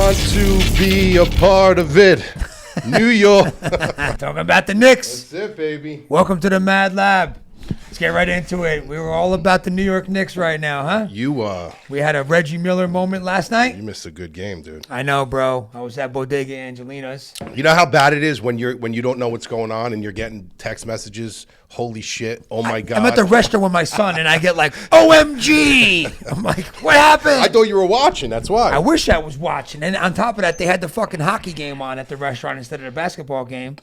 want to be a part of it. New York. Talking about the Knicks. That's it, baby. Welcome to the Mad Lab. Let's get right into it. We were all about the New York Knicks right now, huh? We had a Reggie Miller moment last night. You missed a good game, dude. I know, bro. I was at Bodega Angelina's. You know how bad it is when you don't know what's going on and you're getting text messages. Holy shit! Oh my god! I'm at the restaurant with my son and I get like, OMG! I'm like, what happened? I thought you were watching. That's why. I wish I was watching. And on top of that, they had the fucking hockey game on at the restaurant instead of the basketball game.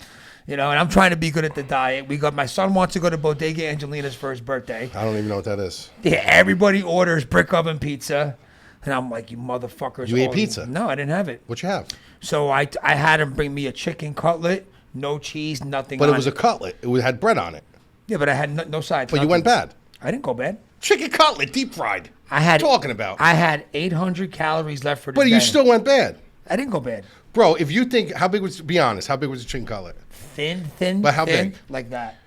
You know, and I'm trying to be good at the diet. My son wants to go to Bodega Angelina's for his birthday. I don't even know what that is. Yeah, everybody orders brick oven pizza. And I'm like, you motherfuckers. You ate pizza? No, I didn't have it. What you have? So I had him bring me a chicken cutlet, no cheese, nothing But on it was a cutlet. It had bread on it. Yeah, but I had no sides. But you went bad. I didn't go bad. Chicken cutlet, deep fried. What are you talking about? I had 800 calories left for the day. But you still went bad. I didn't go bad. Bro, if you think, be honest, how big was the chicken cutlet? Thin. But how thin, big? Like that.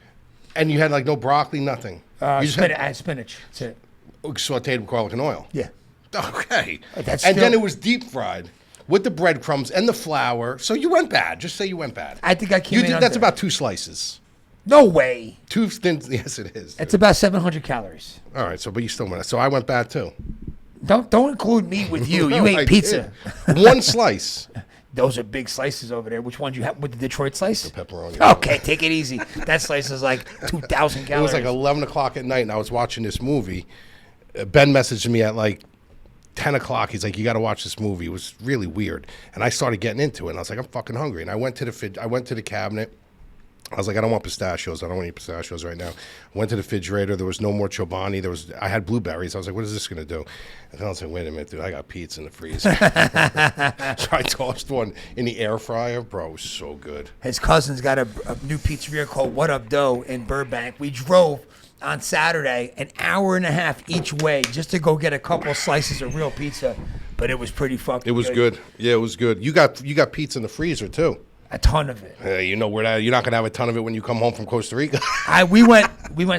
And you had like no broccoli, nothing? I had spinach. That's it. Sauteed with garlic and oil? Yeah. Okay. Then it was deep fried with the breadcrumbs and the flour. So you went bad. Just say you went bad. I think I came in That's about 2 slices. No way. 2 thin. Yes, it is. It's about 700 calories. All right. But you still went. So I went bad too. Don't include me with you. No, You ate pizza. 1 slice. Those are big slices over there. Which ones you have with the Detroit slice? The pepperoni. Okay, take it easy. That slice is like 2,000 calories. It was like 11 o'clock at night, and I was watching this movie. Ben messaged me at like 10 o'clock. He's like, you got to watch this movie. It was really weird. And I started getting into it, and I was like, I'm fucking hungry. And I went to the cabinet. I was like, I don't want pistachios. I don't want any pistachios right now. I went to the refrigerator. There was no more Chobani. I had blueberries. I was like, what is this going to do? And then I was like, wait a minute, dude. I got pizza in the freezer. So I tossed one in the air fryer. Bro, it was so good. His cousin's got a new pizzeria called What Up Dough in Burbank. We drove on Saturday an hour and a half each way just to go get a couple slices of real pizza. But it was pretty fucking good. It was good. Yeah, it was good. You got pizza in the freezer, too. A ton of it. You know where that? You're not gonna have a ton of it when you come home from Costa Rica. We went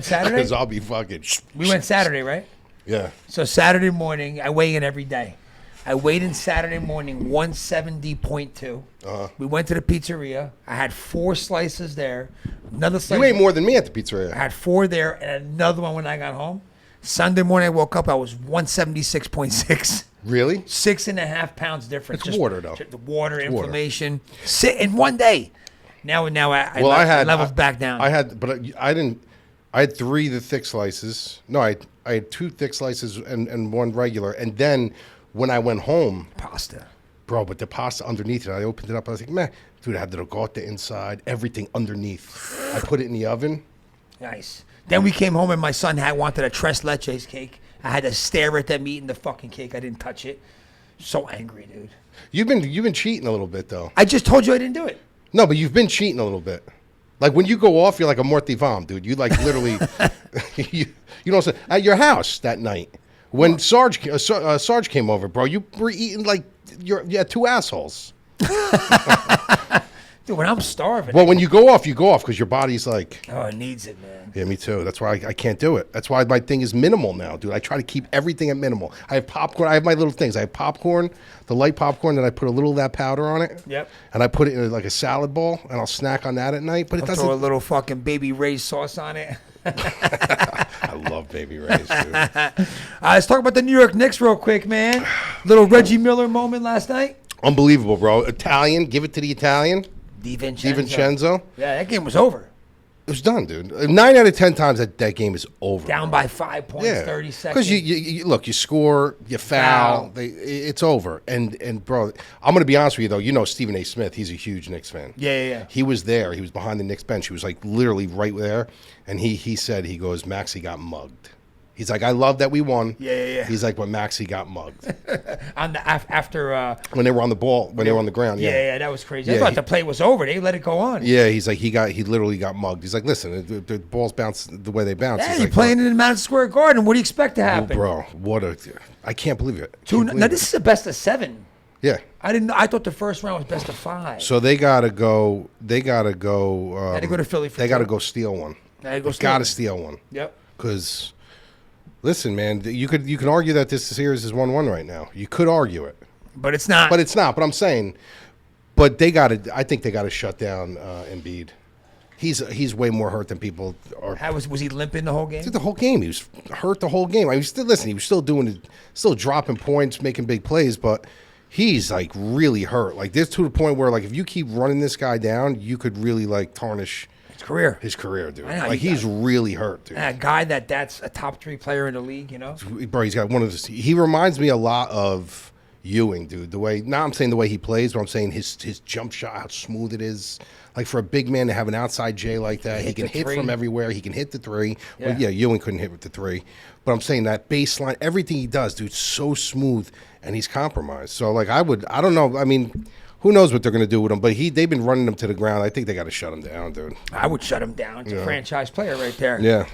Saturday. Because I'll be fucking. We went Saturday, right? Yeah. So Saturday morning, I weigh in every day. I weighed in Saturday morning 170.2. We went to the pizzeria. I had 4 slices there. Another slice. You ate more than me at the pizzeria. I had 4 there and another one when I got home. Sunday morning, I woke up. I was 176.6. Really? 6.5 pounds difference. It's just water, though. The water, inflammation. Sit in one day. Now I leveled back down. I had 3 the thick slices. No, I had 2 thick slices and 1 regular. And then when I went home, pasta. Bro, but the pasta underneath it, I opened it up. I was like, man, dude, I had the ricotta inside, everything underneath. I put it in the oven. Nice. Then we came home and my son wanted a tres leches cake. I had to stare at them eating the fucking cake. I didn't touch it. So angry, dude. You've been cheating a little bit, though. I just told you I didn't do it. No, but you've been cheating a little bit. Like when you go off, you're like a mortivam, dude. You like literally, you know, at your house that night when Sarge came over, bro. You were eating like you had 2 assholes. Dude, when I'm starving. Well, when you go off because your body's like. Oh, it needs it, man. Yeah, me too. That's why I can't do it. That's why my thing is minimal now, dude. I try to keep everything at minimal. I have popcorn. I have my little things. I have popcorn, the light popcorn, then I put a little of that powder on it. Yep. And I put it in like a salad bowl, and I'll snack on that at night. But it doesn't. Throw a little fucking Baby Ray's sauce on it. I love Baby Ray's, dude. Let's talk about the New York Knicks real quick, man. Little Reggie Miller moment last night. Unbelievable, bro. Italian. Give it to the Italian. DiVincenzo. Yeah, that game was over. It was done, dude. 9 out of 10 times that game is over. Down by 5 points, 30 seconds. Because you look, you score, you foul. It's over. And bro, I'm going to be honest with you, though. You know Stephen A. Smith. He's a huge Knicks fan. Yeah. He was there. He was behind the Knicks bench. He was like literally right there. And he said, he goes, Maxey got mugged. He's like, I love that we won. Yeah. He's like, but Maxey got mugged. After when they were on the ball, when they were on the ground. Yeah, that was crazy. I thought the play was over. They let it go on. Yeah, he's like, he literally got mugged. He's like, listen, the balls bounce the way they bounce. Yeah, he's you're like, playing in Madison Square Garden. What do you expect to happen? Oh, bro, I can't believe it. Now this is a best of 7. Yeah. I thought the first round was best of 5. So they gotta go. They gotta go to Philly for They gotta go steal one. Gotta steal one. Yep. Because, listen, man, you can argue that this series is 1-1 right now. You could argue it. But it's not. But it's not. But I'm saying, but they got to. I think they got to shut down Embiid. He's way more hurt than people are. How was he limping the whole game? The whole game, he was hurt the whole game. I mean, he was still doing it, still dropping points, making big plays, but he's like really hurt. Like there's to the point where like if you keep running this guy down, you could really like tarnish his career, dude. Like he's really hurt, dude. A guy that's a top 3 player in the league, you know. Bro, he's got one of the. He reminds me a lot of Ewing, dude. The way I'm saying the way he plays, but I'm saying his jump shot, how smooth it is. Like for a big man to have an outside J like that, he can hit from everywhere. He can hit the 3. Yeah. Well, yeah, Ewing couldn't hit with the 3, but I'm saying that baseline, everything he does, dude, so smooth, and he's compromised. So like I don't know. I mean, who knows what they're gonna do with him? But they've been running him to the ground. I think they got to shut him down, dude. I would shut him down. It's a franchise player right there. Yeah.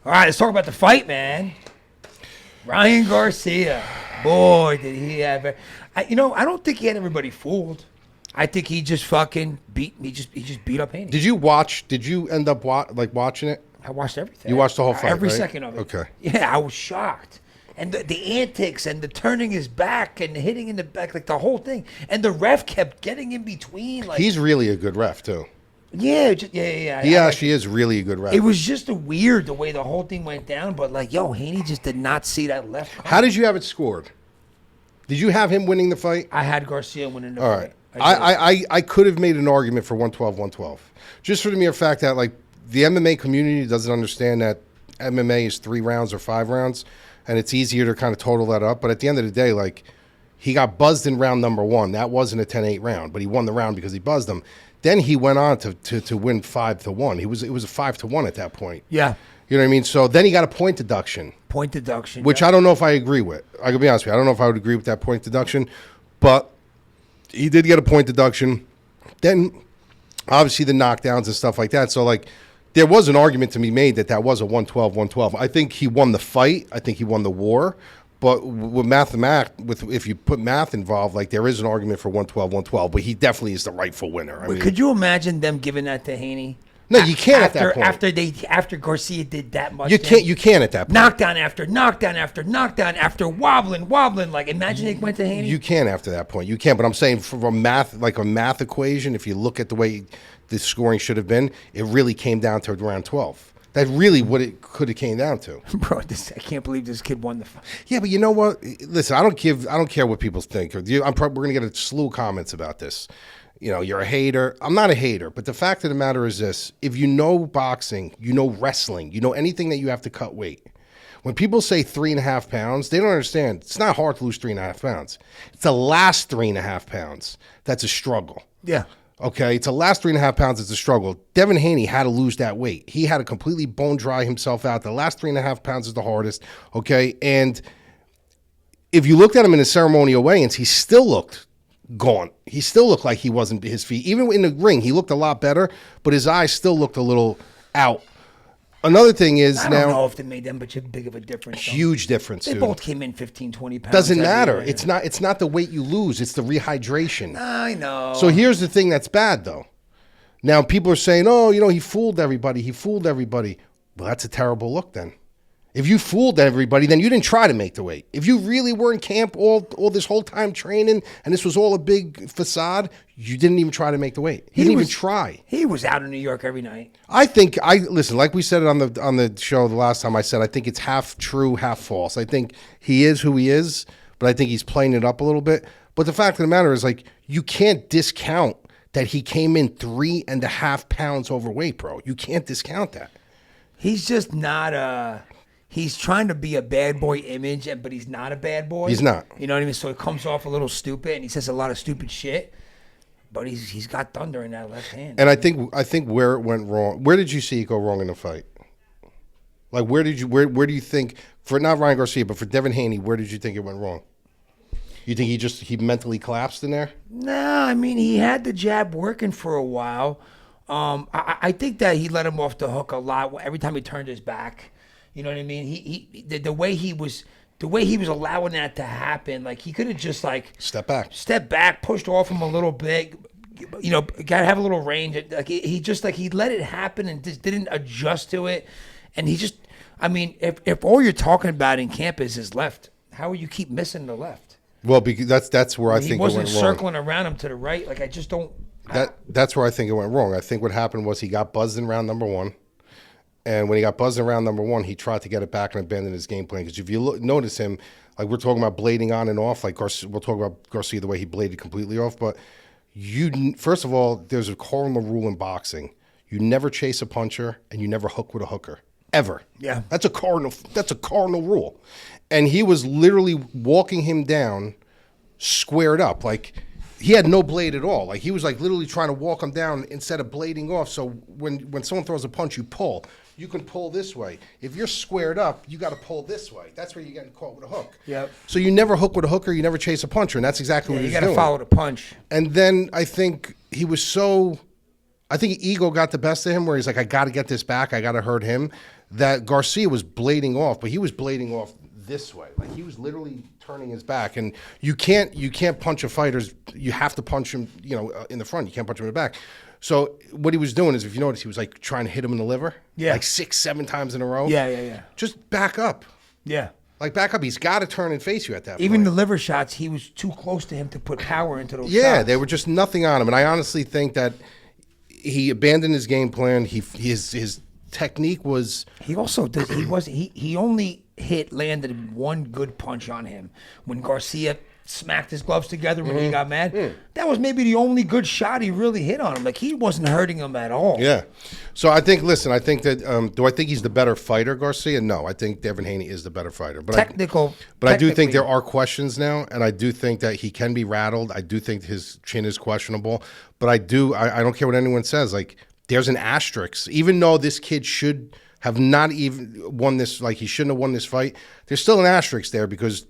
All right, let's talk about the fight, man. Ryan Garcia, boy, did he have I don't think he had everybody fooled. I think he just fucking beat up Haney. Did you end up watching it? I watched everything. You watched the whole fight, every right? second of it. Okay. Yeah, I was shocked. And the antics and the turning his back and hitting in the back, like the whole thing. And the ref kept getting in between. Like he's really a good ref too. Yeah, yeah. He actually is really a good ref. It was just weird the way the whole thing went down, but like, Haney just did not see that left. How did you have it scored? Did you have him winning the fight? I had Garcia winning the fight. All right. I could have made an argument for 112. Just for the mere fact that like the MMA community doesn't understand that MMA is 3 rounds or 5 rounds, and it's easier to kind of total that up. But at the end of the day, like he got buzzed in round number 1. That wasn't a 10-8 round, but he won the round because he buzzed him. Then he went on to win 5-1. It was a 5-1 at that point. Yeah. You know what I mean? So then he got a point deduction. Which I don't know if I agree with. I can be honest with you. I don't know if I would agree with that point deduction, but he did get a point deduction. Then, obviously, the knockdowns and stuff like that. So, like, there was an argument to be made that was a 112. I think he won the fight. I think he won the war. But if you put math involved, like, there is an argument for 112. But he definitely is the rightful winner. I mean, could you imagine them giving that to Haney? No, you can't at that point. After Garcia did that much. You can't at that point. Knockdown after wobbling. Like imagine it went to Haney. You can after that point. You can, but I'm saying from a math equation, if you look at the way the scoring should have been, it really came down to round 12. That's really what it could have came down to. Bro, I can't believe this kid won the fight. Yeah, but you know what? Listen, I don't care what people think. We're gonna get a slew of comments about this. You know, you're a hater. I'm not a hater, but the fact of the matter is this. If you know boxing, you know wrestling, you know anything that you have to cut weight. When people say 3.5 pounds, they don't understand. It's not hard to lose 3.5 pounds. It's the last 3.5 pounds that's a struggle. Yeah. Okay? It's the last 3.5 pounds that's a struggle. Devin Haney had to lose that weight. He had to completely bone dry himself out. The last 3.5 pounds is the hardest. Okay? And if you looked at him in the ceremonial weigh-ins, he still looked gone. He still looked like he wasn't his feet. Even in the ring, he looked a lot better, but his eyes still looked a little out. Another thing is I don't know if they made them much big of a difference. Huge difference, They dude. both came in 15, 20 pounds. Doesn't matter. It's not the weight you lose. It's the rehydration. I know. So here's the thing that's bad, though. Now, people are saying, oh, he fooled everybody. Well, that's a terrible look then. If you fooled everybody, then you didn't try to make the weight. If you really were in camp all this whole time training and this was all a big facade, you didn't even try to make the weight. You didn't even try. He was out in New York every night. Listen, like we said it on the show the last time, I said I think it's half true, half false. I think he is who he is, but I think he's playing it up a little bit. But the fact of the matter is, like, you can't discount that he came in 3.5 pounds overweight, bro. You can't discount that. He's just not he's trying to be a bad boy image, but he's not a bad boy. He's not. You know what I mean? So it comes off a little stupid, and he says a lot of stupid shit. But he's got thunder in that left hand. And I think where it went wrong. Where did you see it go wrong in the fight? Like where do you think, for not Ryan Garcia, but for Devin Haney, where did you think it went wrong? You think he mentally collapsed in there? No, I mean he had the jab working for a while. I think that he let him off the hook a lot every time he turned his back. You know what I mean? The way he was allowing that to happen, like he could have just like step back, pushed off him a little bit. Got to have a little range. Like he let it happen and just didn't adjust to it. And if all you're talking about in camp is his left, how will you keep missing the left? Well, because that's where I He think it wasn't went wrong. circling around him to the right. Like, I just don't. That's where I think it went wrong. I think what happened was he got buzzed in round number 1. And when he got buzzed in round number 1, he tried to get it back and abandon his game plan. Because if you notice him, like we're talking about blading on and off, like we'll talk about Garcia the way he bladed completely off. But first of all, there's a cardinal rule in boxing: you never chase a puncher and you never hook with a hooker, ever. Yeah, that's a cardinal rule. And he was literally walking him down, squared up, like. He had no blade at all. Like he was like literally trying to walk him down instead of blading off. So when someone throws a punch, you pull. You can pull this way. If you're squared up, you got to pull this way. That's where you're getting caught with a hook. Yep. So you never hook with a hooker. You never chase a puncher, and that's exactly what he was doing. You got to follow the punch. And then I think he was so. I think ego got the best of him, where he's like, I got to get this back. I got to hurt him. That Garcia was blading off, but he was blading off this way. Like he was literally turning his back, and you can't punch a fighter's. You have to punch him, in the front. You can't punch him in the back. So what he was doing is, if you notice, he was like trying to hit him in the liver, like 6-7 times in a row. Yeah. Just back up. Yeah. Like back up. He's got to turn and face you at that point. Even the liver shots, he was too close to him to put power into those Yeah, shots. they were just nothing on him, and I honestly think that he abandoned his game plan. His technique was. He also does. He only landed one good punch on him when Garcia smacked his gloves together when he got mad. That was maybe the only good shot he really hit on him. Like he wasn't hurting him at all. Yeah. So I think that do I think he's the better fighter, Garcia? No, I think Devin Haney is the better fighter. But I do think there are questions now, and I do think that he can be rattled. I do think his chin is questionable, but I don't care what anyone says. Like there's an asterisk, even though this kid should have not even won this. Like he shouldn't have won this fight. There's still an asterisk there because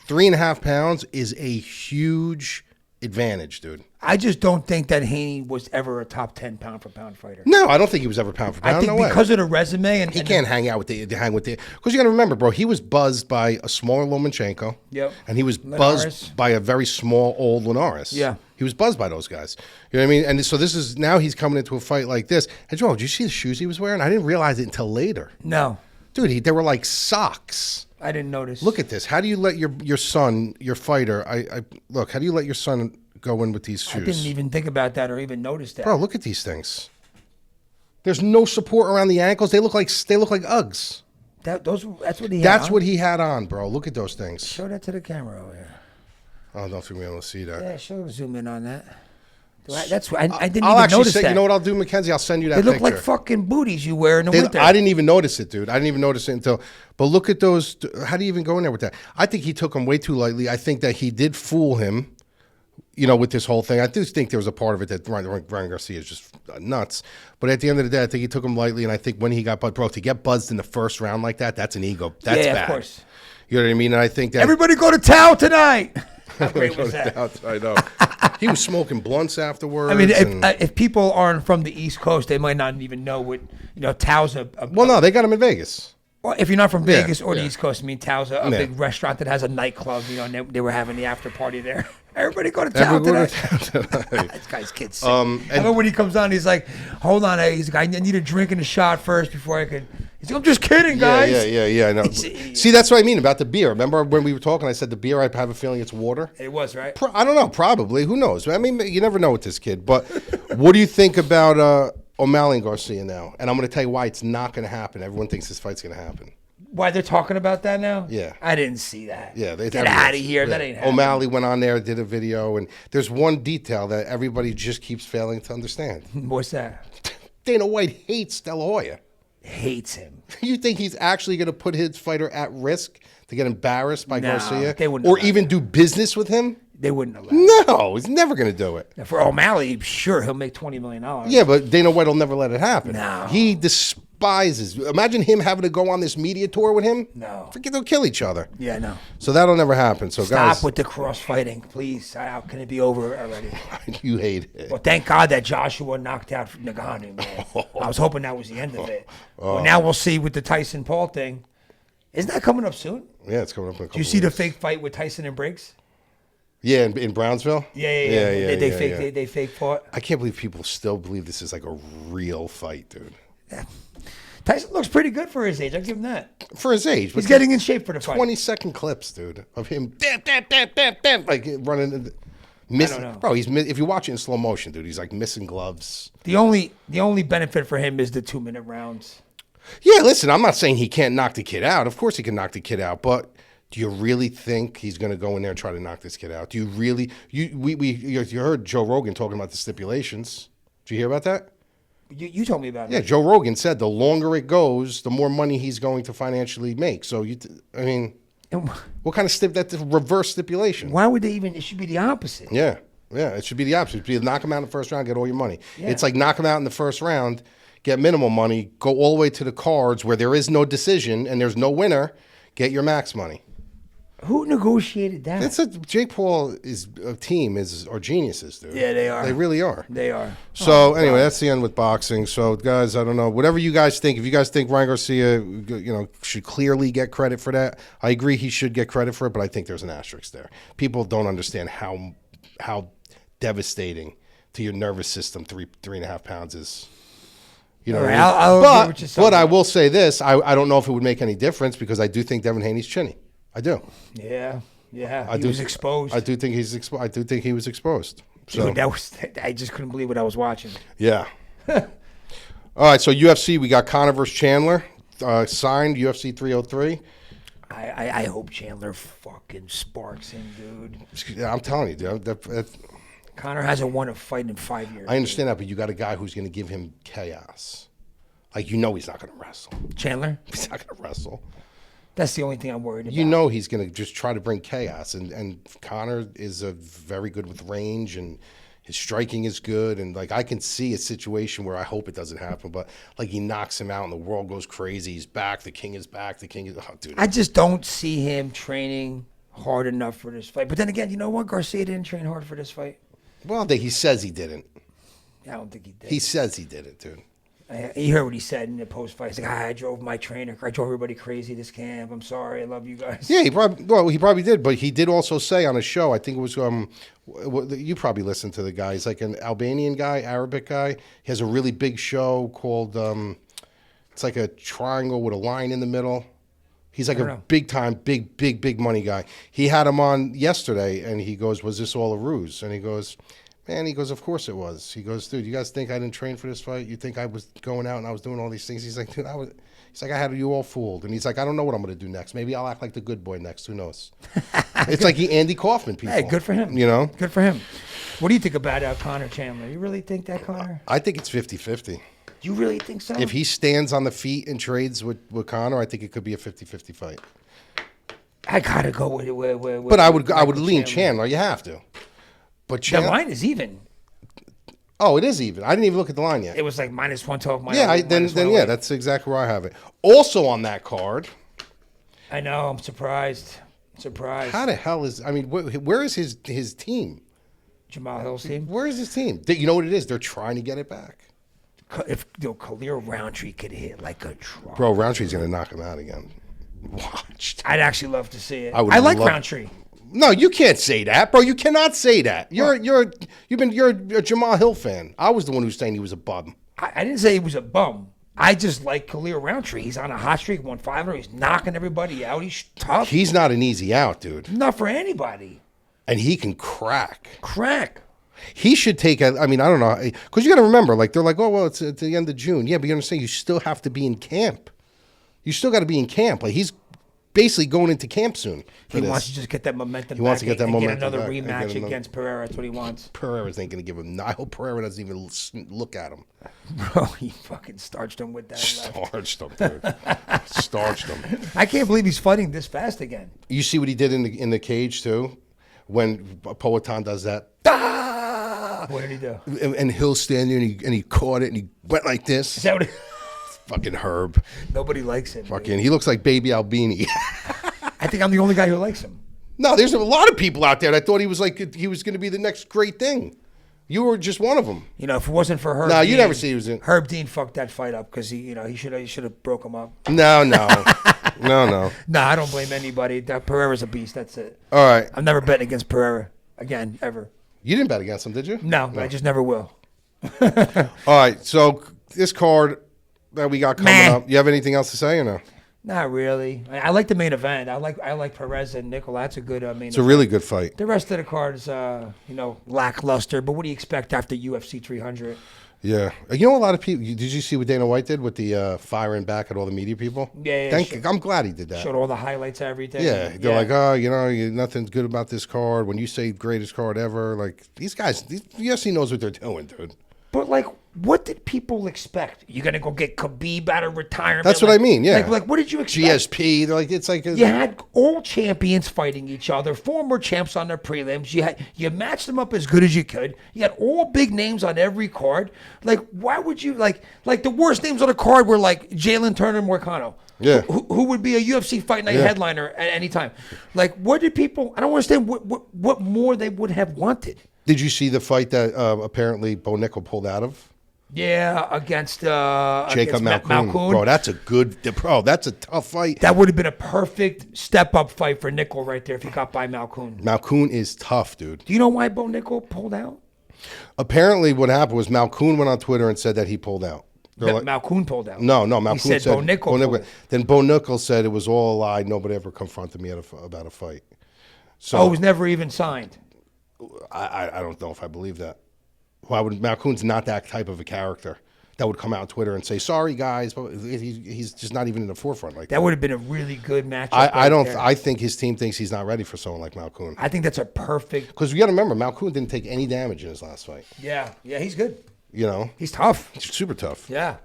3.5 pounds is a huge advantage, dude. I just don't think that Haney was ever a top 10 pound for pound fighter. No, I don't think he was ever pound for pound. I think no because way. of the resume and he can't hang with the because you got to remember, bro. He was buzzed by a smaller Lomachenko. Yep. And he was Linares. buzzed by a very small old Linares. Yeah. He was buzzed by those guys. You know what I mean? And so now he's coming into a fight like this. And Joel, did you see the shoes he was wearing? I didn't realize it until later. No. Dude, they were like socks. I didn't notice. Look at this. How do you let your son, your fighter, look, how do you let your son go in with these shoes? I didn't even think about that or even notice that. Bro, look at these things. There's no support around the ankles. They look like Uggs. That's what he had That's on? what he had on, bro. Look at those things. Show that to the camera over here. I don't know if you're going to be able to see that. Yeah, zoom in on that. I didn't I'll even actually notice say, that. you know what I'll do, Mackenzie? I'll send you that They look picture. like fucking booties you wear in the winter. I didn't even notice it, dude. I didn't even notice it until. But look at those. How do you even go in there with that? I think he took him way too lightly. I think that he did fool him, with this whole thing. I do think there was a part of it that Ryan Garcia is just nuts. But at the end of the day, I think he took him lightly. And I think when he got buzzed, bro, to get buzzed in the first round like that, that's an ego. That's bad. Of course. You know what I mean? And I think that. Everybody go to Tao tonight. How great was that? I know. He was smoking blunts afterwards. I mean, if people aren't from the East Coast, they might not even know what Tao's well, no, they got him in Vegas. Well, if you're not from Vegas or the yeah. East Coast, I mean, Tao's a big restaurant that has a nightclub. And they were having the after party there. Everybody go to Tao tonight. This guy's kid's sick. I remember when he comes on, he's like, "Hold on, he's like, I need a drink and a shot first before I could." He's like, "I'm just kidding, guys." Yeah. I know. See, that's what I mean about the beer. Remember when we were talking? I said the beer. I have a feeling it's water. It was right. I don't know. Probably. Who knows? I mean, you never know with this kid. But what do you think about O'Malley and Garcia now? And I'm going to tell you why it's not going to happen. Everyone thinks this fight's going to happen. Why they're talking about that now? Yeah. I didn't see that. Yeah. Get out of here. Yeah. That ain't happening. O'Malley went on there, did a video, and there's one detail that everybody just keeps failing to understand. What's that? Dana White hates De La Hoya. Hates him. You think he's actually going to put his fighter at risk to get embarrassed by Garcia? They wouldn't or allow even do business with him? They wouldn't allow it. No, he's never going to do it. Now, for O'Malley, sure, he'll make $20 million. Yeah, but Dana White will never let it happen. No. He despises. Imagine him having to go on this media tour with him. No. Forget they'll kill each other. Yeah, no. So that'll never happen. So Stop guys, with the cross fighting, please. How can it be over already? You hate it. Well, thank God that Joshua knocked out Nagano, man. I was hoping that was the end of it. Well, now we'll see with the Tyson Paul thing. Isn't that coming up soon? Yeah, it's coming up in a couple Do you see the weeks. fake fight with Tyson and Briggs? Yeah, in Brownsville? Yeah. They fake fought. I can't believe people still believe this is like a real fight, dude. Tyson looks pretty good for his age. I'll give him that. For his age. He's getting in shape for the fight. 20-second clips, dude, of him like running. Missing, I don't know. bro. If you watch it in slow motion, dude, he's like missing gloves. The only benefit for him is the 2-minute rounds. Yeah, listen, I'm not saying he can't knock the kid out. Of course he can knock the kid out, but do you really think he's going to go in there and try to knock this kid out? Do you really? You heard Joe Rogan talking about the stipulations. Did you hear about that? You told me about it. Yeah, Joe Rogan said the longer it goes, the more money he's going to financially make. So what kind of that's a reverse stipulation? Why would they even? It should be the opposite. Yeah, it should be the opposite. It should be knock him out in the first round, get all your money. Yeah. It's like knock him out in the first round, get minimal money, go all the way to the cards where there is no decision and there's no winner, get your max money. Who negotiated that? Jake Paul team are geniuses, dude. Yeah, they are. They really are. They are. So anyway, that's the end with boxing. So guys, I don't know. Whatever you guys think, if you guys think Ryan Garcia, should clearly get credit for that, I agree he should get credit for it, but I think there's an asterisk there. People don't understand how devastating to your nervous system 3.5 pounds is. You know, right, I'll agree with you but I will say this: I don't know if it would make any difference because I do think Devin Haney's chinny. I do. Yeah. He was exposed. I do think he's I do think he was exposed. So Dude, I just couldn't believe what I was watching. Yeah. All right, so UFC, we got Conor versus Chandler, signed UFC 303. I hope Chandler fucking sparks him, dude. Yeah, I'm telling you, dude. Conor hasn't won a fight in 5 years. I understand that, but you got a guy who's going to give him chaos. Like, he's not going to wrestle. Chandler? He's not going to wrestle. That's the only thing I'm worried about. You know he's going to just try to bring chaos, and Conor is very good with range, and his striking is good, and like I can see a situation where I hope it doesn't happen, but like he knocks him out and the world goes crazy. He's back. The king is back. Dude. I just don't see him training hard enough for this fight. But then again, you know what? Garcia didn't train hard for this fight. Well, he says he didn't. I don't think he did. He says he didn't, dude. You heard what he said in the post-fight. He's like, I drove my trainer. I drove everybody crazy this camp. I'm sorry. I love you guys. Yeah, he probably did. But he did also say on a show, I think it was, you probably listened to the guy. He's like an Albanian guy, Arabic guy. He has a really big show called, it's like a triangle with a line in the middle. He's like a big-time, big money guy. He had him on yesterday, and he goes, was this all a ruse? And he goes... Man, he goes, of course it was. He goes, dude, you guys think I didn't train for this fight? You think I was going out and I was doing all these things? He's like, dude, I had you all fooled. And he's like, I don't know what I'm going to do next. Maybe I'll act like the good boy next. Who knows? It's like Andy Kaufman people. Hey, good for him. You know? Good for him. What do you think about Conor Chandler? You really think that, Conor? I think it's 50-50. You really think so? If he stands on the feet and trades with Conor, I think it could be a 50-50 fight. I got to go with it. But I would lean Chandler. You have to. But the line is even. Oh, it is even. I didn't even look at the line yet. It was like minus 112. Yeah, then that's exactly where I have it. Also on that card. I know. I'm surprised. How the hell is? I mean, where is his team? Jamal Hill's team. Where is his team? You know what it is? They're trying to get it back. If Khalil Roundtree could hit like a truck. Bro, Roundtree's gonna knock him out again. Watch. I'd actually love to see it. I like Roundtree. No, you can't say that, bro. You cannot say that. You're a Jamal Hill fan. I was the one who was saying he was a bum. I didn't say he was a bum. I just like Khalil Roundtree. He's on a hot streak, won 5. He's knocking everybody out. He's tough. He's not an easy out, dude. Not for anybody. And he can crack. He should take I don't know. Because you got to remember, like, they're like, oh, well, it's at the end of June. Yeah, but you understand, you still have to be in camp. You still got to be in camp. Like, he's basically going into camp soon. He wants to just get that momentum. He wants to get that momentum. Get another rematch against Pereira. That's what he wants. Pereira's ain't going to give him. I hope Pereira doesn't even look at him. Bro, he fucking starched him with that. Starched him, dude. Starched him. I can't believe he's fighting this fast again. You see what he did in the cage too, when Poatan does that. Ah! What did he do? And Hill standing and he caught it and he went like this. Is that what? Fucking Herb. Nobody likes him. Fucking, he looks like Baby Albini. I think I'm the only guy who likes him. No, there's a lot of people out there that thought he was going to be the next great thing. You were just one of them. You know, if it wasn't for Herb, you never see he was in. Herb Dean fucked that fight up because he should have broke him up. No. No, I don't blame anybody. Pereira's a beast. That's it. All right. I'm never betting against Pereira again, ever. You didn't bet against him, did you? No. I just never will. All right. So this card, that we got coming up. You have anything else to say or no? Not really. I like the main event. I like Perez and Nickel. That's a good main event. It's a really good fight. The rest of the card is lackluster. But what do you expect after UFC 300? Yeah. You know, a lot of people. Did you see what Dana White did with the firing back at all the media people? Yeah. I'm glad he did that. Showed all the highlights, everything. Yeah. They're like, oh, nothing's good about this card. When you say greatest card ever, like these guys, UFC knows what they're doing, dude. But like, what did people expect? You're gonna go get Khabib out of retirement? That's what I mean. Yeah. Like what did you expect? GSP. They're like, it's like you had all champions fighting each other, former champs on their prelims. You matched them up as good as you could. You had all big names on every card. Like, why would you like the worst names on the card were like Jalen Turner and Moicano. Yeah. Who would be a UFC Fight Night headliner at any time? Like, what did people? I don't understand what more they would have wanted. Did you see the fight that apparently Bo Nickel pulled out of? Yeah, against Jacob Malkoun. Bro, that's a tough fight. That would have been a perfect step-up fight for Nickel right there if he got by Malkoun. Malkoun is tough, dude. Do you know why Bo Nickel pulled out? Apparently what happened was Malkoun went on Twitter and said that he pulled out. Malkoun pulled out. No, Malkoun said Bo Nickel. Then Bo Nickel said it was all a lie. Nobody ever confronted me about a fight. So it was never even signed. I don't know if I believe that. Why would Malkoun's not that type of a character that would come out on Twitter and say, sorry guys, but he's just not even in the forefront like that. That would have been a really good matchup. I think his team thinks he's not ready for someone like Malkoun. I think that's a perfect, because you got to remember, Malkoun didn't take any damage in his last fight. Yeah, he's good. He's tough. He's super tough. Yeah.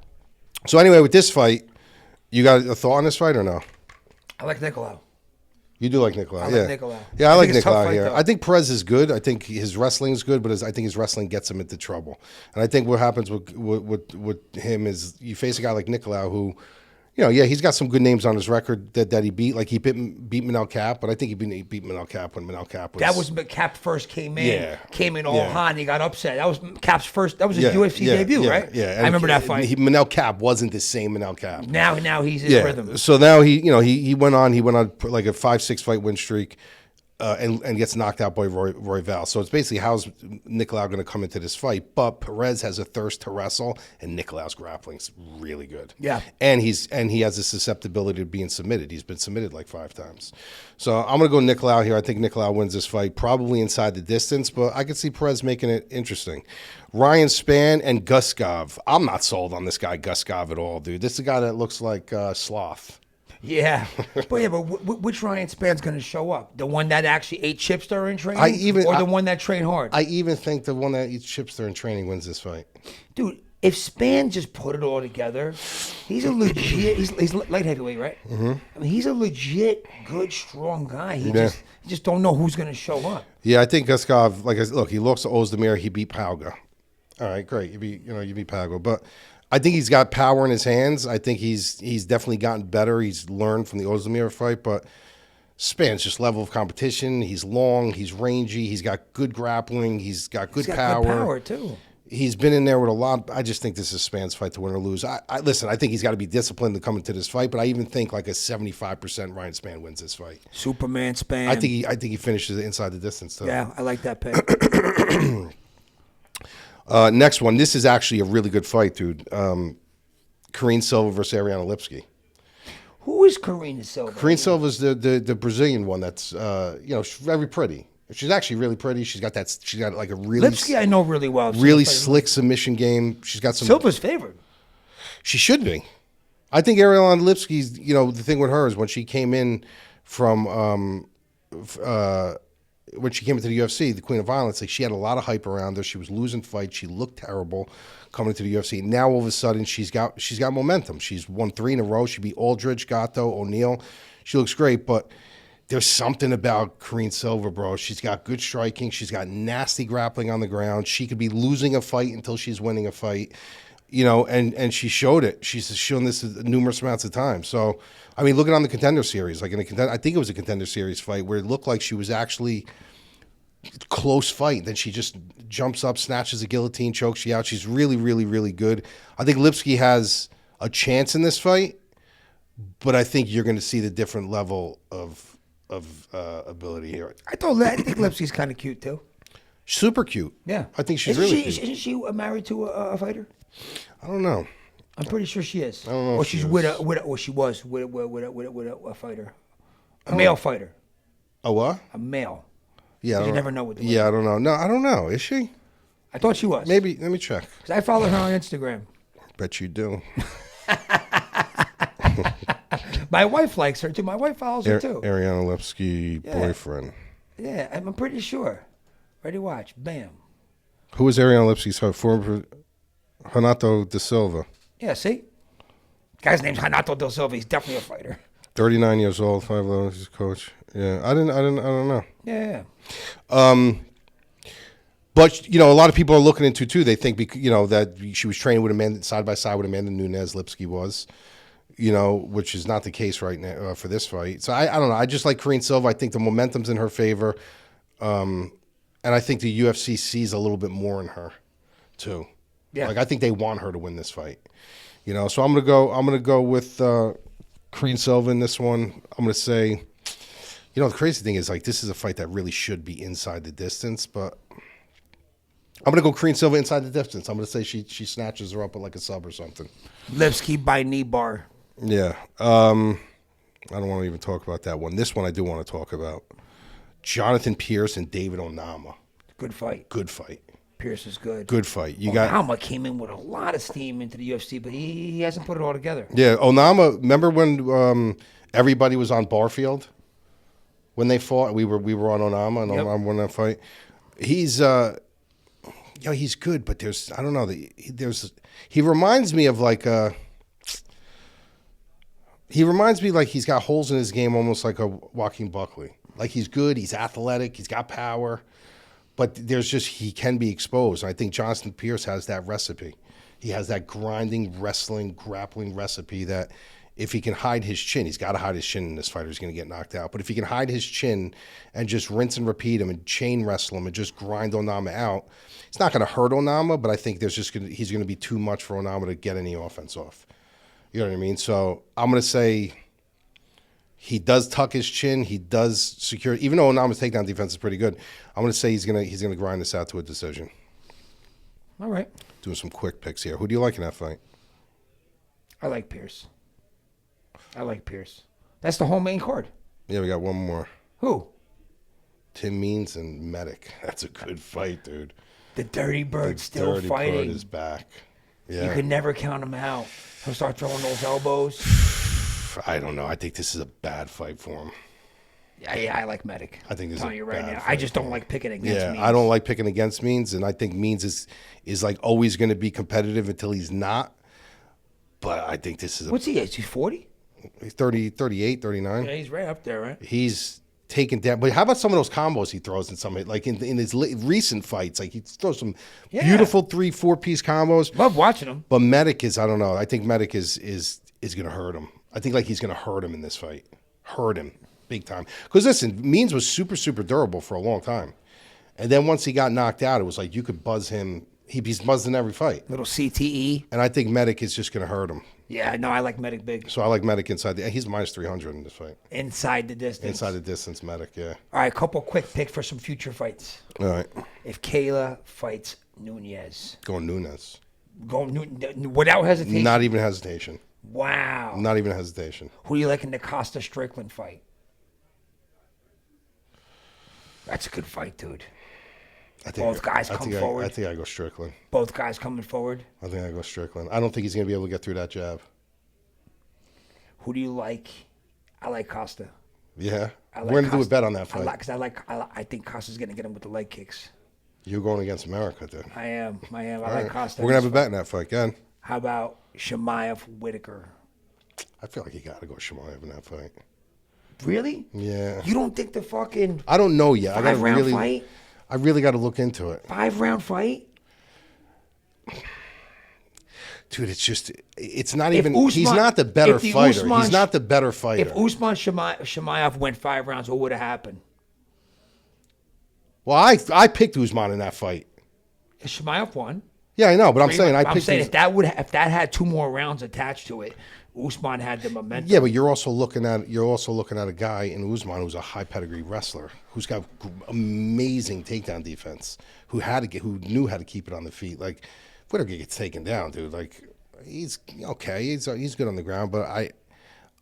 So anyway, with this fight, you got a thought on this fight or no? I like Nicolau. You do like Nicolau. I like Nicolau. Yeah, I like Nicolau here. Though. I think Perez is good. I think his wrestling is good, but I think his wrestling gets him into trouble. And I think what happens with him is you face a guy like Nicolau who, he's got some good names on his record that he beat. Like he beat Manel Cap, but I think he beat Manel Cap when Manel Cap was... That was when Cap first came in. Yeah. Came in all hot and he got upset. That was Cap's first... That was his UFC debut, right? Yeah. I remember that fight. Manel Cap wasn't the same Manel Cap. Now he's in rhythm. So now he went on like a 5-6 fight win streak. And gets knocked out by Royval. So it's basically how's Nicolau going to come into this fight? But Perez has a thirst to wrestle, and Nicolau's grappling's really good. Yeah, and he has a susceptibility to being submitted. He's been submitted like 5 times. So I'm going to go Nicolau here. I think Nicolau wins this fight, probably inside the distance, but I could see Perez making it interesting. Ryan Spann and Guskov. I'm not sold on this guy Guskov at all, dude. This is a guy that looks like Sloth. Yeah, but which Ryan Spann's going to show up? The one that actually ate chips during training, or the one that trained hard? I even think the one that eats chips during training wins this fight. Dude, if Spann just put it all together, he's a legit. He's light heavyweight, right? Mm-hmm. I mean, he's a legit, good, strong guy. He just don't know who's going to show up. Yeah, I think Guskov. Look, he looks to Ozdemir. He beat Pauga. All right, great. You beat Pauga, but. I think he's got power in his hands. I think he's definitely gotten better. He's learned from the Ozdemir fight, but Spann's just level of competition. He's long, he's rangy, he's got good grappling, he's got good power. Good power too. He's been in there with a lot. I just think this is Spann's fight to win or lose. Listen, I think he's got to be disciplined to come into this fight, but I even think like a 75% Ryan Spann wins this fight. Superman Spann. I think he finishes it inside the distance too. Yeah, I like that pick. Next one. This is actually a really good fight, dude. Karine Silva versus Ariane Lipski. Who is Karine Silva? Karine Silva is the Brazilian one that's she's very pretty. She's actually really pretty. She's got like a really Lipski I know really well. Really slick submission game. She's got some Silva's favored. She should be. I think Ariane Lipski's, the thing with her is when she came in from when she came into the UFC, the Queen of Violence, like she had a lot of hype around her. She was losing fights. She looked terrible coming into the UFC. Now all of a sudden she's got momentum. She's won 3 in a row. She beat Aldridge, Gatto, O'Neal. She looks great, but there's something about Karine Silva, bro. She's got good striking. She's got nasty grappling on the ground. She could be losing a fight until she's winning a fight. And she showed it. She's shown this numerous amounts of times. So, I mean, looking on the Contender Series, like I think it was a Contender Series fight where it looked like she was actually close fight. Then she just jumps up, snatches a guillotine, chokes you out. She's really, really, really good. I think Lipski has a chance in this fight, but I think you're going to see the different level of ability here. I think Lipski's kind of cute too. Super cute. Yeah, I think she's really cute. Isn't she married to a fighter? I don't know. I'm pretty sure she is. I don't know Or if she's she with is. a, or she was with a fighter, a male fighter, Oh, what? a male. Yeah. I You don't- never know with the Yeah, I women. don't know. No, I don't know. Is she? I thought she was. Maybe. Let me check. 'Cause I follow her on Instagram. Bet you do. My wife likes her too. My wife follows her too. Ariana Lipsky Yeah. boyfriend. Yeah, I'm pretty sure. Ready, watch. Bam. Who is Ariana Lipsky's former? Renato da Silva. Yeah, see? Guy's name's Renato Del Silva. He's definitely a fighter. 39 years old, 5'11", he's coach. Yeah, I don't know. Yeah. But a lot of people are looking into too. They think that she was training with Amanda side by side with Amanda Nunes. Lipsky was, which is not the case right now for this fight. So I don't know. I just like Corinne Silva. I think the momentum's in her favor, and I think the UFC sees a little bit more in her, too. Yeah. Like I think they want her to win this fight. So I'm gonna go with Corinne Silva in this one. I'm gonna say, the crazy thing is like this is a fight that really should be inside the distance, but I'm gonna go Corinne Silva inside the distance. I'm gonna say she snatches her up with like a sub or something. Lipsky by knee bar. Yeah. I don't want to even talk about that one. This one I do want to talk about. Jonathan Pierce and David Onama. Good fight. Good fight. Pierce is good. Good fight. You got Onama came in with a lot of steam into the UFC, but he hasn't put it all together. Yeah, Onama. Remember when everybody was on Barfield when they fought? We were on Onama and Yep. Onama won that fight. He's he's good, but I don't know. He reminds me of like he reminds me like he's got holes in his game, almost like a Joaquin Buckley. Like he's good, he's athletic, he's got power, but he can be exposed. And I think Jonathan Pierce has that recipe. He has that grinding, wrestling, grappling recipe that if he can hide his chin, he's got to hide his chin in this fight or he's going to get knocked out. But if he can hide his chin and just rinse and repeat him and chain wrestle him and just grind Onama out, it's not going to hurt Onama, but I think he's going to be too much for Onama to get any offense off. You know what I mean? So I'm going to say he does tuck his chin. He does secure, even though Onama's takedown defense is pretty good. I'm going to say he's going to grind this out to a decision. All right. Doing some quick picks here. Who do you like in that fight? I like Pierce. That's the whole main card. Yeah, we got one more. Who? Tim Means and Medic. That's a good fight, dude. The Dirty Bird still Dirty fighting. Bird is back. Yeah. You can never count him out. He'll start throwing those elbows. I don't know. I think this is a bad fight for him. Yeah, I like Medic. I think this is telling you right bad now. fight I just for don't him. like picking against Yeah, Means. I don't like picking against Means, and I think Means is like always going to be competitive until he's not. But I think this is What's he age? He's 40? he's 30, 38, 39. Yeah, he's right up there, right? He's taken down. But how about some of those combos he throws in like in his recent fights? Like he throws some beautiful 3-4 piece combos. Love watching him. But Medic is, I don't know. I think Medic is going to hurt him. I think like he's going to hurt him in this fight. Hurt him big time. Because listen, Means was super, super durable for a long time. And then once he got knocked out, it was like you could buzz him. He's buzzed in every fight. Little CTE. And I think Medic is just going to hurt him. Yeah, no, I like Medic big. So I like Medic inside. He's minus 300 in this fight. Inside the distance. Inside the distance, Medic, yeah. All right, couple quick picks for some future fights. All right. If Kayla fights Nunez. Going Nunes. Without hesitation. Not even hesitation. Wow. Not even hesitation. Who do you like in the Costa Strickland fight? That's a good fight, dude. I think Both guys come forward. I think I go Strickland. Both guys coming forward. I think I go Strickland. I don't think he's going to be able to get through that jab. Who do you like? I like Costa. Yeah. I like We're going to do a Costa. bet on that fight. I think Costa's going to get him with the leg kicks. You're going against America, dude. I am. I All like right. Costa. We're going to have a bet in that fight, again. How about Shemaev Whitaker? I feel like you got to go Shemaev in that fight. Really? Yeah. You don't think the fucking I don't know yet. I got to 5-round really. fight? I really got to look into it. 5-round fight? Dude, it's not If even, Usman- he's not the better if the fighter. Usman- He's not the better fighter. If Usman Shemaev went 5 rounds, what would have happened? Well, I picked Usman in that fight. Shemaev won. Yeah, I know, but I'm saying I I'm picked saying Us- if that had 2 more rounds attached to it, Usman had the momentum. Yeah, but you're also looking at a guy in Usman who's a high pedigree wrestler who's got amazing takedown defense, who knew how to keep it on the feet. Like Whitaker gets taken down, dude. Like he's okay. He's good on the ground, but I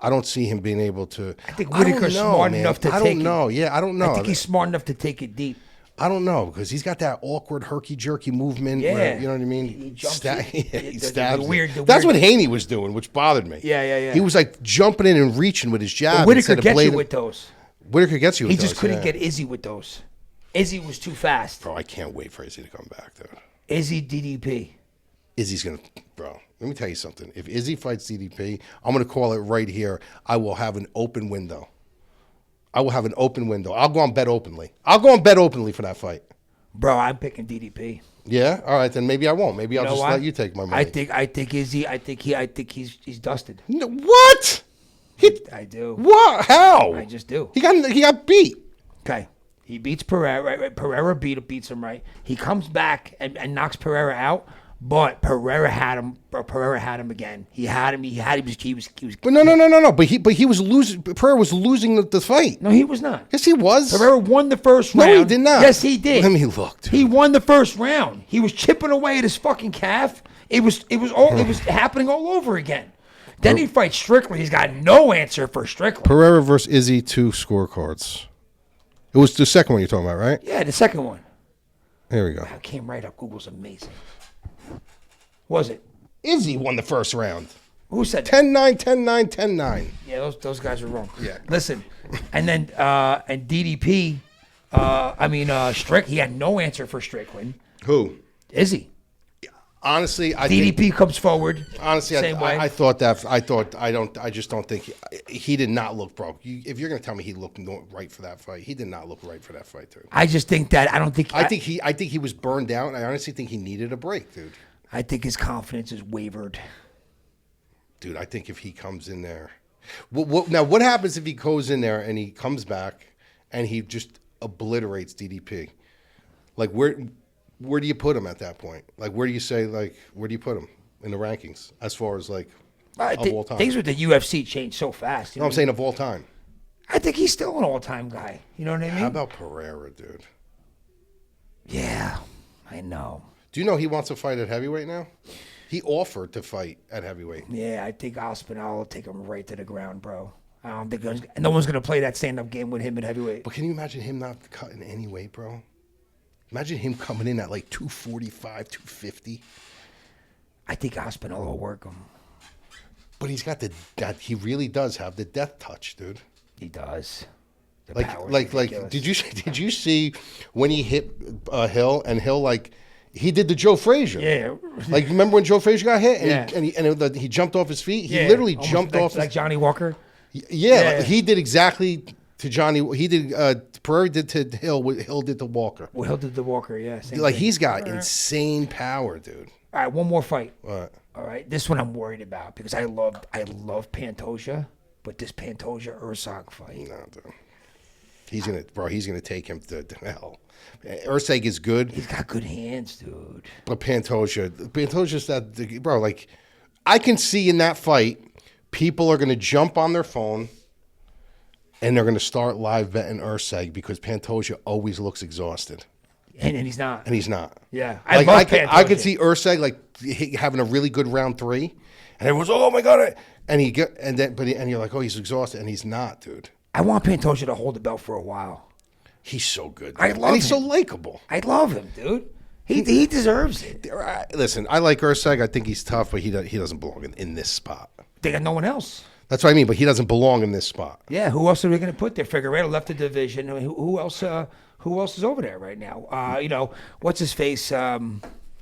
don't see him being able to. I think Whitaker's smart enough to take it. I don't know. Yeah, I don't know. I think he's smart enough to take it deep. I don't know because he's got that awkward herky-jerky movement. Yeah. Where, you know what I mean? He jumps he stabs. The That's weird. what Haney was doing, which bothered me. Yeah. He was like jumping in and reaching with his jab. But Whitaker instead of gets you blading. with those. Whitaker gets you with He those. just couldn't yeah. get Izzy with those. Izzy was too fast. Bro, I can't wait for Izzy to come back, dude. Izzy DDP. Izzy's going to, bro, let me tell you something. If Izzy fights DDP, I'm going to call it right here. I will have an open window. I'll go on bet openly. For that fight. Bro, I'm picking DDP. Yeah? All right, then maybe I won't. Maybe I'll just why? let you take my money. I think Izzy. I think he's dusted. No, what? I do. What? How? I just do. He got beat. Okay. He beats Pereira. Right? Pereira beats him. Right. He comes back and knocks Pereira out. But Pereira had him. Pereira had him again. He had him. He was. But no. But he was losing. Pereira was losing the fight. No, he was not. Yes, he was. Pereira won the first round. No, he did not. Yes, he did. Let me look. Dude. He won the first round. He was chipping away at his fucking calf. It was happening all over again. Then he fights Strickland. He's got no answer for Strickland. Pereira versus Izzy, 2 scorecards. It was the second one you're talking about, right? Yeah, the second one. Here we go. I came right up. Google's amazing. Was it? Izzy won the first round. Who said that? 10-9, 10-9, 10-9. Yeah, those guys are wrong. Yeah. Listen, and then and DDP, he had no answer for Strickland. Who? Izzy. Honestly, DDP comes forward. Honestly, same way. I just don't think he did not look broke. If you're gonna tell me he looked right for that fight, he did not look right for that fight, dude. I just think that I think he was burned out. And I honestly think he needed a break, dude. I think his confidence is wavered. Dude, I think if he comes in there, what happens if he goes in there and he comes back and he just obliterates DDP? Like where do you put him at that point? Like where do you put him in the rankings as far as like of all time? Things with the UFC change so fast. No, I'm saying of all time. I think he's still an all-time guy. You know what I mean? How about Pereira, dude? Yeah, I know. Do you know he wants to fight at heavyweight now? He offered to fight at heavyweight. Yeah, I think Aspinall will take him right to the ground, bro. I don't think no one's going to play that stand-up game with him at heavyweight. But can you imagine him not cutting any weight, bro? Imagine him coming in at like 245, 250. I think Aspinall will work him. But he's got he really does have the death touch, dude. He does. Did you see when he hit Hill and Hill he did the Joe Frazier? Yeah. Like remember when Joe Frazier got hit and yeah. he jumped off his feet? He literally jumped off like Johnny Walker. Yeah. He did exactly to Johnny. He did Pereira did to Hill. What Hill did to Walker. Well, Hill did to Walker. Yeah. Same like thing. He's got insane power, dude. All right, one more fight. What? All right, this one I'm worried about because I love Pantoja, but this Pantoja Ursag fight. No, dude. He's gonna take him to hell. Ursag is good. He's got good hands, dude. But Pantoja's that bro. Like, I can see in that fight, people are gonna jump on their phone, and they're gonna start live betting Ursag because Pantoja always looks exhausted. And he's not. And he's not. Yeah, I could see Ursag having a really good round 3, and everyone's oh my god, and you're like, oh, he's exhausted, and he's not, dude. I want Pantoja to hold the belt for a while. He's so good. I love him. And he's so likable. I love him, dude. He deserves it. Listen, I like Ursag. I think he's tough, but he doesn't belong in this spot. They got no one else. That's what I mean, but he doesn't belong in this spot. Yeah, who else are we going to put there? Figueiredo left the division. I mean, who else is over there right now? What's his face?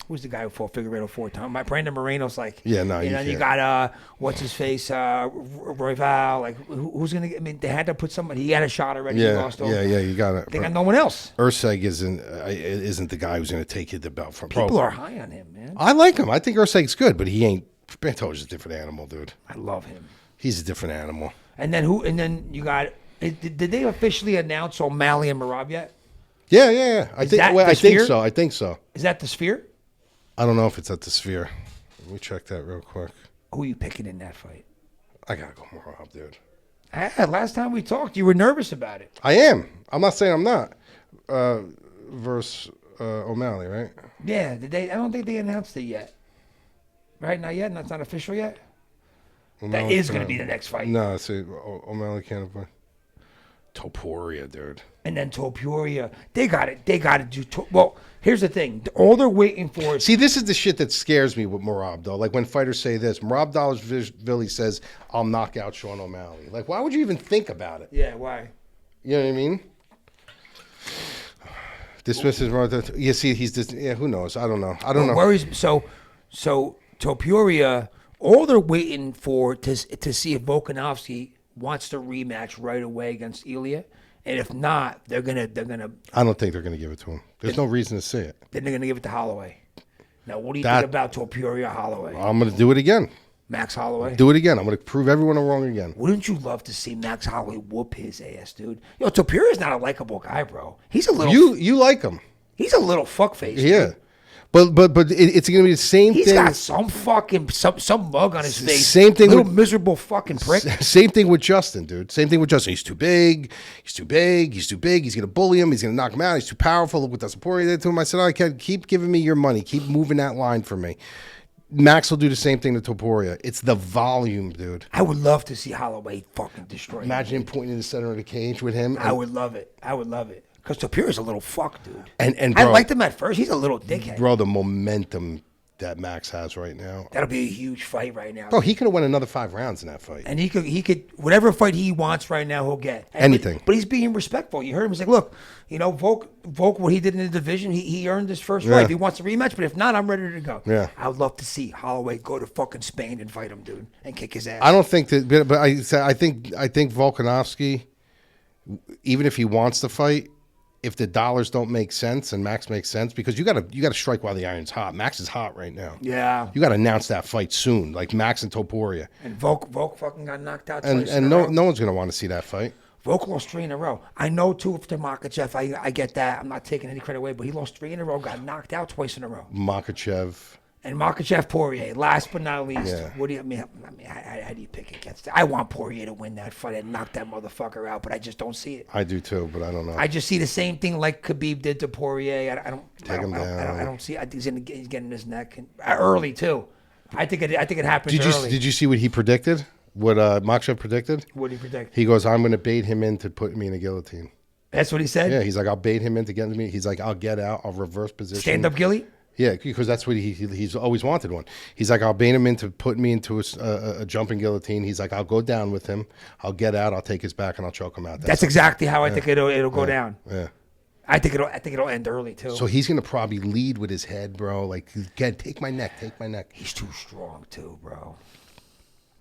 Who's the guy who fought Figueiredo 4 times? My Brandon Moreno's like, yeah, no, you you got what's his face? Royval. Like, who's gonna? I mean, they had to put somebody. He had a shot already. Yeah, he lost over. yeah, you got it. They got no one else. Ursag isn't the guy who's going to take you the belt from. People are high on him, man. I like him. I think Ursag's good, but he ain't. Pantoja's a different animal, dude. I love him. He's a different animal. And then who? And then you got. Did they officially announce O'Malley and Merab yet? Yeah. I think so. Is that the Sphere? I don't know if it's at the Sphere. Let me check that real quick. Who are you picking in that fight? I gotta go Merab, dude. Last time we talked, you were nervous about it. I am. I'm not saying I'm not. Versus O'Malley, right? Yeah. I don't think they announced it yet. Right? Not yet? That's not official yet? That O'Malley is going to can't- be the next fight. No, see, O'Malley can't fight. Topuria, dude. And then Topuria. They got it. They got to do... Well, here's the thing. All they're waiting for is... See, this is the shit that scares me with Merab, though. Like, when fighters say this, Merab Dvalishvili says, I'll knock out Sean O'Malley. Like, why would you even think about it? Yeah, why? You know what I mean? Dismisses Merab. You see, he's just... Yeah, who knows? I don't know. I don't know. Worries... So Topuria, all they're waiting for to see if Volkanovski wants to rematch right away against Ilya. And if not, they're gonna. I don't think they're going to give it to him. There's no reason to say it. Then they're gonna give it to Holloway. Now, what do you think about Topuria Holloway? I'm going to do it again. Max Holloway. Do it again. I'm going to prove everyone wrong again. Wouldn't you love to see Max Holloway whoop his ass, dude? Yo, Topuria's not a likable guy, bro. He's a little. You like him? He's a little fuckface. Yeah. Dude. But it's going to be the same He's thing. got some fucking some mug on his face. Same thing Little with- miserable fucking prick. Same thing with Justin, dude. Same thing with Justin. He's too big. He's too big. He's too big. He's going to bully him. He's going to knock him out. He's too powerful. Look what the support he did to him. I said, I can't keep giving me your money. Keep moving that line for me. Max will do the same thing to Topuria. It's the volume, dude. I would love to see Holloway fucking destroy him. Imagine him pointing in the center of the cage with him. I would love it. I would love it. Because Topuria's a little fuck, dude. And I bro, liked him at first. He's a little dickhead. Bro, the momentum that Max has right now. That'll be a huge fight right now. Bro, he could have won another 5 rounds in that fight. And he could whatever fight he wants right now, he'll get. Anything. But he's being respectful. You heard him. He's like, look, you know, Volk, what he did in the division, he earned his first fight. If he wants a rematch, but if not, I'm ready to go. Yeah. I would love to see Holloway go to fucking Spain and fight him, dude, and kick his ass. I don't think that, but I think Volkanovski, even if he wants to fight, if the dollars don't make sense and Max makes sense, because you gotta strike while the iron's hot. Max is hot right now. Yeah. You gotta announce that fight soon, like Max and Topuria. And Volk fucking got knocked out And twice in a row. no one's gonna want to see that fight. Volk lost 3 in a row. I know, too, to Makachev, I get that. I'm not taking any credit away, but he lost 3 in a row, got knocked out twice in a row. Makachev. And Makachev Poirier, last but not least. Yeah. What do you how do you pick against that? I want Poirier to win that fight and knock that motherfucker out, but I just don't see it. I do too, but I don't know. I just see the same thing like Khabib did to Poirier. I Him don't see. I think he's getting his neck early too. I think it happens early. Did you see what he predicted? What Makachev predicted? What did he predict? He goes, I'm going to bait him in to put me in a guillotine. That's what he said. Yeah, he's like, I'll bait him into getting me. He's like, I'll get out. I'll reverse position. Stand up, Gilly. Yeah, because that's what he's always wanted one. He's like, I'll bait him into putting me into a jumping guillotine. He's like, I'll go down with him. I'll get out. I'll take his back and I'll choke him out. That's exactly how I think it'll go down. Yeah. I think it'll end early too. So he's gonna probably lead with his head, bro. Like, take my neck, take my neck. He's too strong too, bro.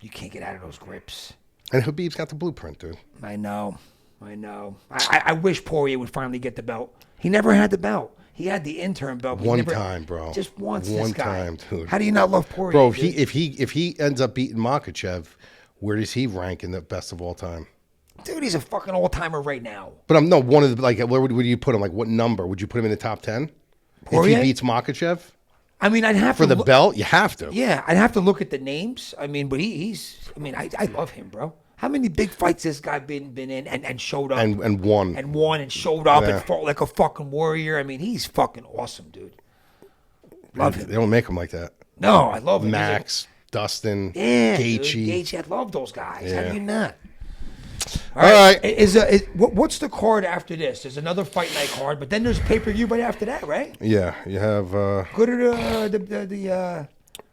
You can't get out of those grips. And Habib's got the blueprint, dude. I know. I wish Poirier would finally get the belt. He never had the belt. He had the interim belt. One time, bro. Just once. One this guy. time, dude. How do you not love Poirier? Bro, dude? if he ends up beating Makachev, where does he rank in the best of all time? Dude, he's a fucking all-timer right now. But I'm no one of the, like, where would you put him? Like, what number would you put him in the top 10? Poirier? If he beats Makachev I mean, I'd have for to the belt, you have to. Yeah, I'd have to look at the names. I mean, but he's. I mean, I love him, bro. How many big fights this guy been in and showed up And won. and won and showed up Yeah. and fought like a fucking warrior. I mean, he's fucking awesome, dude. Love him. They don't make him like that. No, I love him. Max, Dustin, Yeah, Gaethje. Gaethje, I love those guys. How Yeah. do you not? All right. What's the card after this? There's another fight night card, but then there's pay-per-view right after that, right? Yeah, you have. Go to the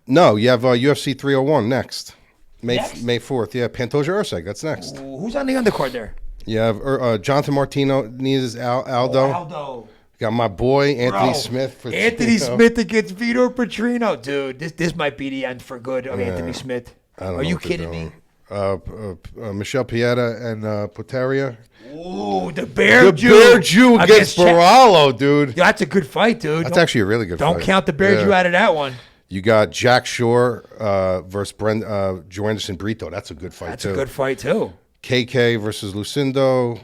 No, you have UFC 301 next. Next? May 4th. Yeah, Pantoja Usyk. That's next. who's on the undercard there? You have Jonathan Martinez, Aldo. Aldo. Got my boy Anthony Bro, Smith. Anthony Smith against Vitor Petrino, dude. This might be the end for good of Anthony Smith. I don't know Are you what they're kidding me? doing. Michelle Pieta and Poteria. Ooh, the Bear The Jew. Bear Jew against Barallo, dude. Yeah, that's a good fight, dude. That's actually a really good fight. Don't count the Bear Yeah. Jew out of that one. You got Jack Shore versus Joanderson Brito. That's a good fight, That's too. a good fight, too. KK versus Lucindo.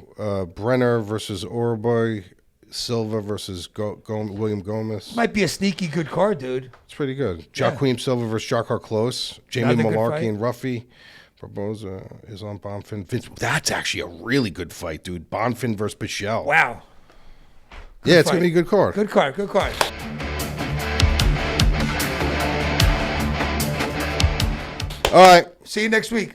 Brenner versus Orboy. Silva versus William Gomez. Might be a sneaky good card, dude. It's pretty good. Joaquin Silva versus Jakar Close. Jamie Another good Malarkey fight. and Ruffy. Barboza is on Bonfin. That's actually a really good fight, dude. Bonfin versus Bichelle. Wow. Yeah, it's fight. going to be a good card. Good card, good card. All right. See you next week.